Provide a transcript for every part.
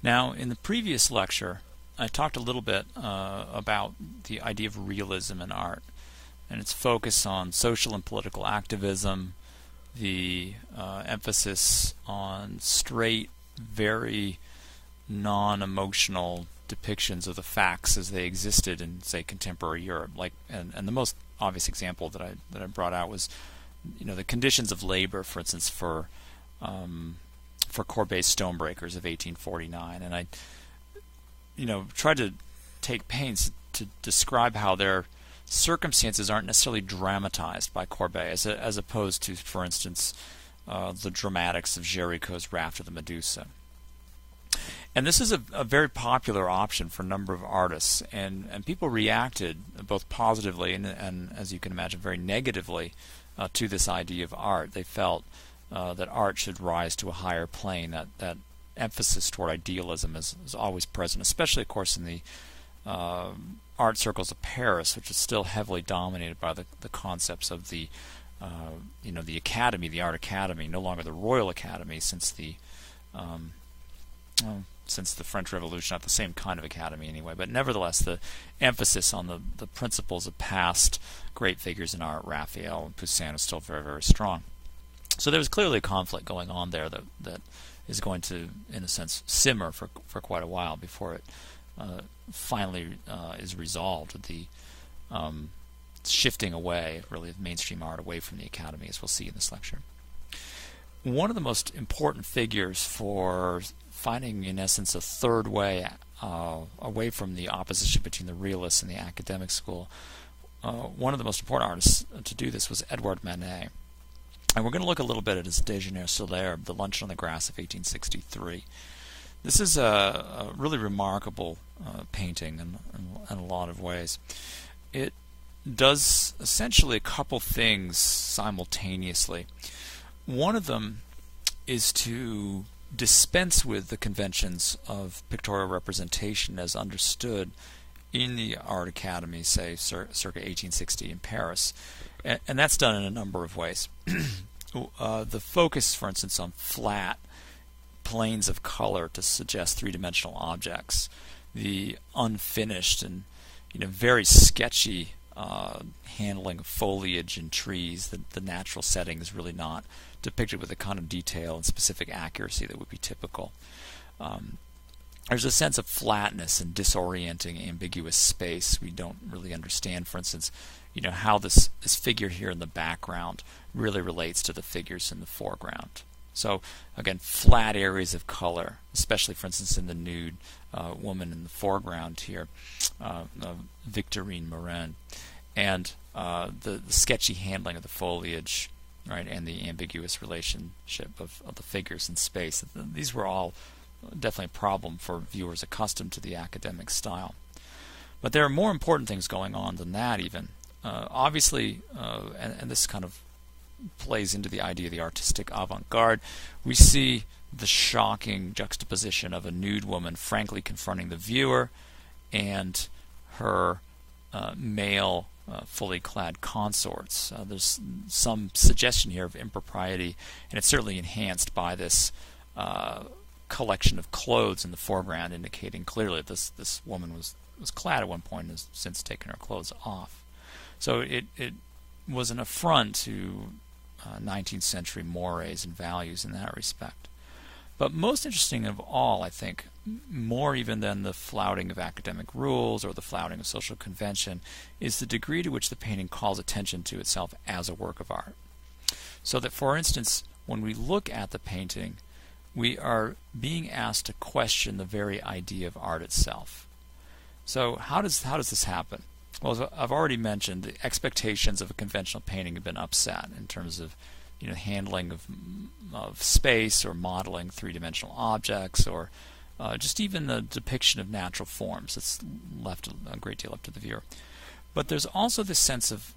Now, in the previous lecture, I talked a little bit about the idea of realism in art and its focus on social and political activism, the emphasis on straight, very non-emotional depictions of the facts as they existed in, say, contemporary Europe. And the most obvious example that I brought out was, the conditions of labor, for instance, for Courbet's Stonebreakers of 1849, and I, tried to take pains to describe how their circumstances aren't necessarily dramatized by Courbet, as opposed to, for instance, the dramatics of Géricault's Raft of the Medusa. And this is a very popular option for a number of artists, and people reacted both positively and, as you can imagine, very negatively to this idea of art. They felt that art should rise to a higher plane, that emphasis toward idealism is always present, especially, of course, in the art circles of Paris, which is still heavily dominated by the concepts of the Academy, the Art Academy, no longer the Royal Academy since the French Revolution, not the same kind of academy anyway, but nevertheless the emphasis on the principles of past great figures in art, Raphael and Poussin, is still very, very strong. So there was clearly a conflict going on there that is going to, in a sense, simmer for quite a while before it finally is resolved with the shifting away, really, of mainstream art away from the academy, as we'll see in this lecture. One of the most important figures for finding, in essence, a third way away from the opposition between the realists and the academic school, one of the most important artists to do this was Edouard Manet. And we're going to look a little bit at his Déjeuner sur l'herbe, The Luncheon on the Grass of 1863. This is a really remarkable painting in a lot of ways. It does essentially a couple things simultaneously. One of them is to dispense with the conventions of pictorial representation as understood in the Art Academy, say, circa 1860 in Paris. And that's done in a number of ways. The focus, for instance, on flat planes of color to suggest three-dimensional objects, the unfinished and very sketchy handling of foliage and trees, the natural setting is really not depicted with the kind of detail and specific accuracy that would be typical. There's a sense of flatness and disorienting, ambiguous space. We don't really understand, for instance, how this figure here in the background really relates to the figures in the foreground. So again, flat areas of color, especially, for instance, in the nude woman in the foreground here, Victorine Morin, and the sketchy handling of the foliage, right, and the ambiguous relationship of the figures in space. These were all definitely a problem for viewers accustomed to the academic style. But there are more important things going on than that even. Obviously, and this kind of plays into the idea of the artistic avant-garde, we see the shocking juxtaposition of a nude woman frankly confronting the viewer and her male fully clad consorts. There's some suggestion here of impropriety, and it's certainly enhanced by this collection of clothes in the foreground, indicating clearly that this woman was clad at one point and has since taken her clothes off. So it was an affront to 19th century mores and values in that respect. But most interesting of all, I think, more even than the flouting of academic rules or the flouting of social convention, is the degree to which the painting calls attention to itself as a work of art. So that, for instance, when we look at the painting, we are being asked to question the very idea of art itself. So how does this happen? Well, as I've already mentioned, the expectations of a conventional painting have been upset in terms of handling of space or modeling three-dimensional objects, or just even the depiction of natural forms. It's left a great deal up to the viewer. But there's also this sense of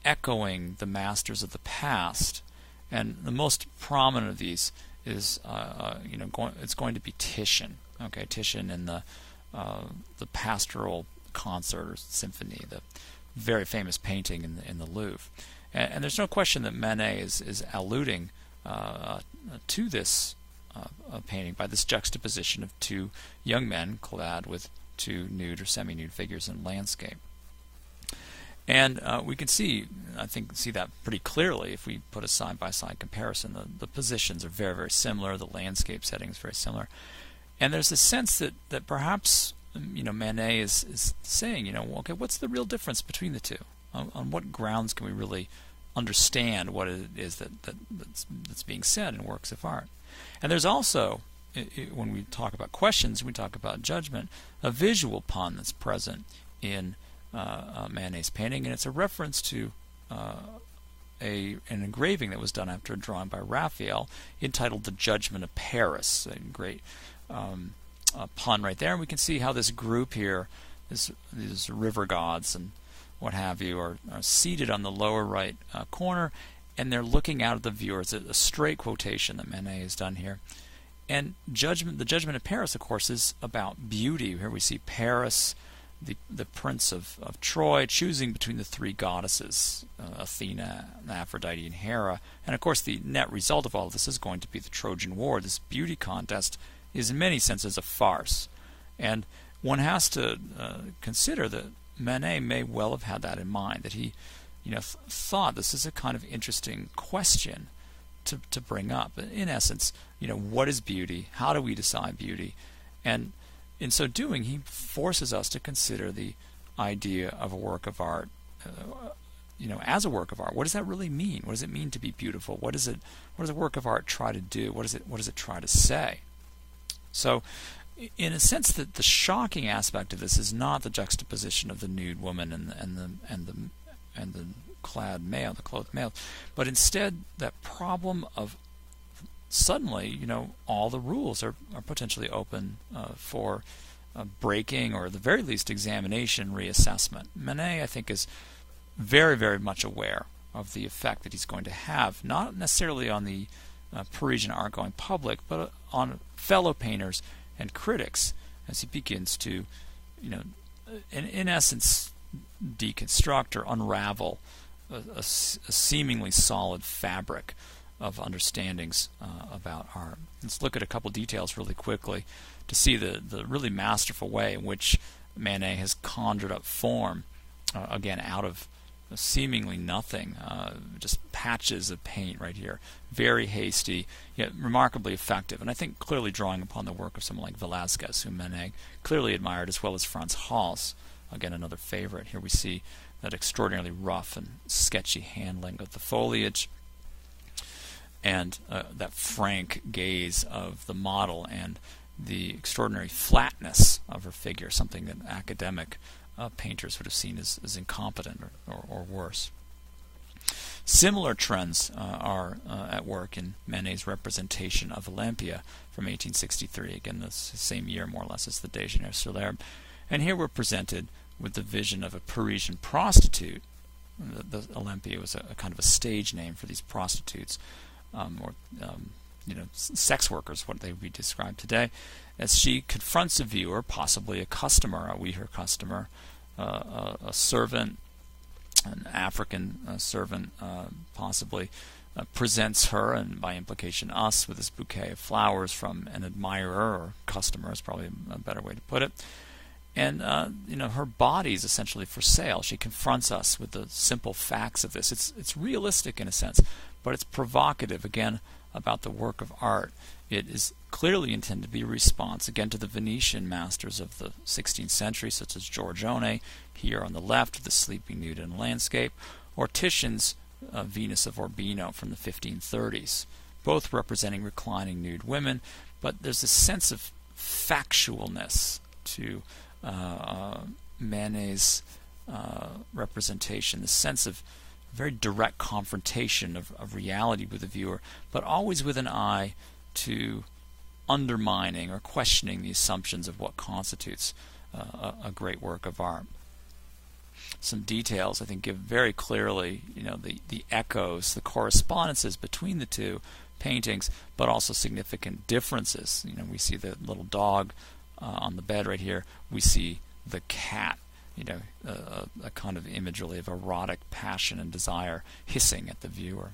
echoing the masters of the past, and the most prominent of these is it's going to be Titian. Okay, Titian in the Pastoral Concert or Symphony, the very famous painting in the Louvre. And there's no question that Manet is alluding to this painting by this juxtaposition of two young men clad with two nude or semi-nude figures in landscape. And we can see that pretty clearly if we put a side-by-side comparison. The positions are very, very similar. The landscape setting is very similar. And there's a sense that perhaps Manet is saying, okay, what's the real difference between the two? On what grounds can we really understand what it is that's being said in works of art? And there's also, when we talk about questions, we talk about judgment, a visual pun that's present in Manet's painting, and it's a reference to an engraving that was done after a drawing by Raphael entitled "The Judgment of Paris." A great pun right there. And we can see how this group here, these river gods and what have you, are seated on the lower right corner, and they're looking out at the viewer. It's a straight quotation that Manet has done here. And the Judgment of Paris, of course, is about beauty. Here we see Paris, the prince of Troy, choosing between the three goddesses, Athena, Aphrodite, and Hera. And of course the net result of all of this is going to be the Trojan War. This beauty contest is in many senses a farce. And one has to consider that Manet may well have had that in mind, that he thought this is a kind of interesting question to bring up. In essence, what is beauty? How do we decide beauty? And in so doing, he forces us to consider the idea of a work of art, as a work of art. What does that really mean? What does it mean to be beautiful? What does a work of art try to do? What does it try to say? So, in a sense, that the shocking aspect of this is not the juxtaposition of the nude woman and the clad male, the clothed male, but instead that problem of suddenly, all the rules are potentially open for breaking, or at the very least examination, reassessment. Manet, I think, is very, very much aware of the effect that he's going to have, not necessarily on the Parisian art-going public, but on fellow painters and critics, as he begins to, in essence, deconstruct or unravel a seemingly solid fabric of understandings about art. Let's look at a couple details really quickly to see the really masterful way in which Manet has conjured up form, again, out of seemingly nothing, just patches of paint right here. Very hasty, yet remarkably effective. And I think clearly drawing upon the work of someone like Velázquez, whom Manet clearly admired, as well as Franz Hals, again another favorite. Here we see that extraordinarily rough and sketchy handling of the foliage, and that frank gaze of the model, and the extraordinary flatness of her figure, something that academic painters would have seen as incompetent or worse. Similar trends are at work in Manet's representation of Olympia from 1863, again the same year more or less as the Déjeuner sur l'Herbe. And here we're presented with the vision of a Parisian prostitute. The Olympia was a kind of a stage name for these prostitutes, sex workers, what they would be described today, as she confronts a viewer, possibly a customer, her customer, a servant, an African servant, possibly, presents her, and by implication us, with this bouquet of flowers from an admirer, or customer is probably a better way to put it. And her body is essentially for sale. She confronts us with the simple facts of this. It's realistic in a sense, but it's provocative, again, about the work of art. It is clearly intended to be a response, again, to the Venetian masters of the 16th century, such as Giorgione, here on the left, the sleeping nude in landscape, or Titian's Venus of Urbino from the 1530s, both representing reclining nude women. But there's a sense of factualness to Manet's representation, the sense of very direct confrontation of reality with the viewer, but always with an eye to undermining or questioning the assumptions of what constitutes a great work of art. Some details, I think, give very clearly, the echoes, the correspondences between the two paintings, but also significant differences. We see the little dog on the bed right here. We see the cat, a kind of image really of erotic passion and desire hissing at the viewer.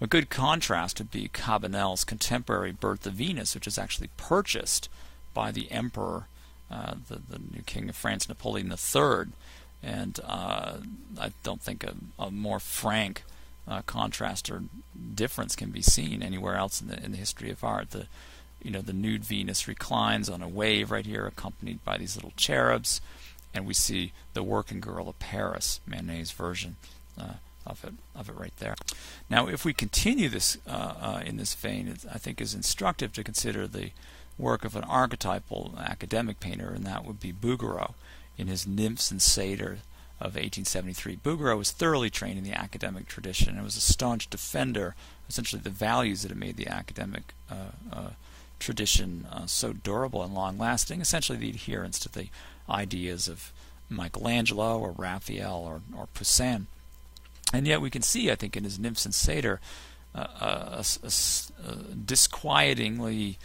A good contrast would be Cabanel's contemporary Birth of Venus, which is actually purchased by the emperor, the new king of France, Napoleon III. And I don't think a more frank contrast or difference can be seen anywhere else in the history of art. The nude Venus reclines on a wave right here, accompanied by these little cherubs, and we see the working girl of Paris, Manet's version of it right there. Now, if we continue this in this vein, I think is instructive to consider the work of an archetypal academic painter, and that would be Bouguereau in his Nymphs and Satyr of 1873. Bouguereau was thoroughly trained in the academic tradition and was a staunch defender, essentially, the values that have made the academic tradition so durable and long-lasting, essentially the adherence to the ideas of Michelangelo or Raphael or Poussin. And yet we can see, I think, in his Nymphs and Satyr, a disquietingly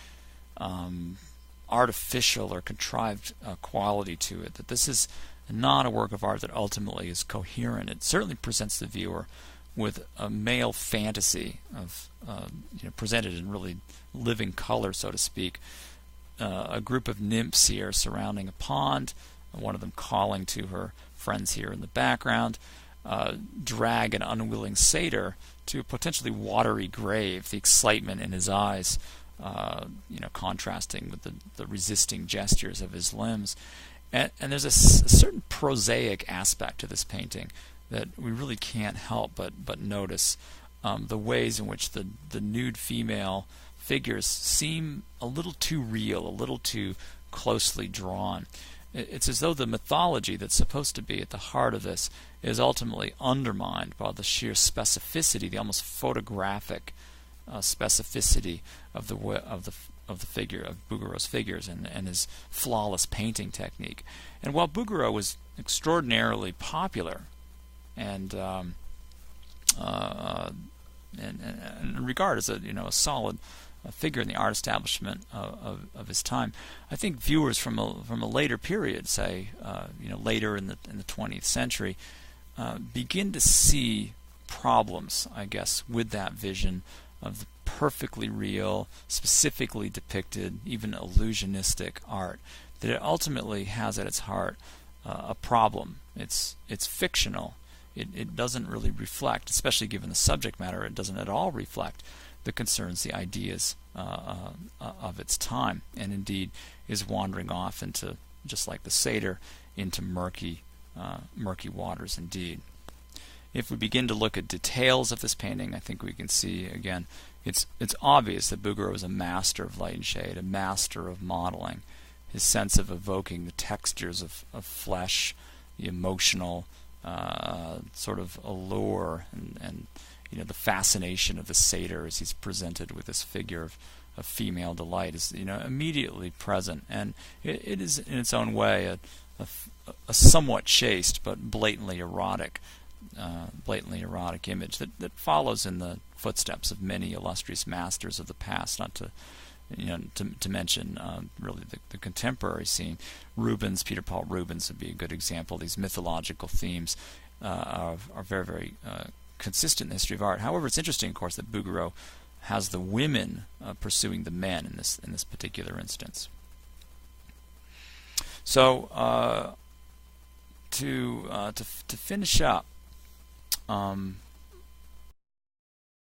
artificial or contrived quality to it, that this is not a work of art that ultimately is coherent. It certainly presents the viewer with a male fantasy of presented in really living color, so to speak. A group of nymphs here surrounding a pond, one of them calling to her friends here in the background, drag an unwilling satyr to a potentially watery grave, the excitement in his eyes contrasting with the resisting gestures of his limbs. And there's a certain prosaic aspect to this painting that we really can't help but notice. The ways in which the nude female figures seem a little too real, a little too closely drawn. It's as though the mythology that's supposed to be at the heart of this is ultimately undermined by the sheer specificity, the almost photographic specificity of the figure of Bouguereau's figures and his flawless painting technique. And while Bouguereau was extraordinarily popular and regarded as a solid figure in the art establishment of his time, I think viewers from a later period, say later in the 20th century, begin to see problems, I guess, with that vision of the perfectly real, specifically depicted, even illusionistic art. That it ultimately has at its heart a problem. It's fictional. It doesn't really reflect, especially given the subject matter, it doesn't at all reflect the concerns, the ideas of its time, and indeed is wandering off into, just like the satyr, into murky waters indeed. If we begin to look at details of this painting, I think we can see, again, it's obvious that Bouguereau is a master of light and shade, a master of modeling. His sense of evoking the textures of flesh, the emotional sort of allure, and the fascination of the satyr as he's presented with this figure of female delight is immediately present, and it is in its own way a somewhat chaste but blatantly erotic image that follows in the footsteps of many illustrious masters of the past. Not to mention really the contemporary scene. Peter Paul Rubens would be a good example. These mythological themes are very, very consistent in the history of art. However, it's interesting, of course, that Bouguereau has the women pursuing the men in this particular instance. So to finish up,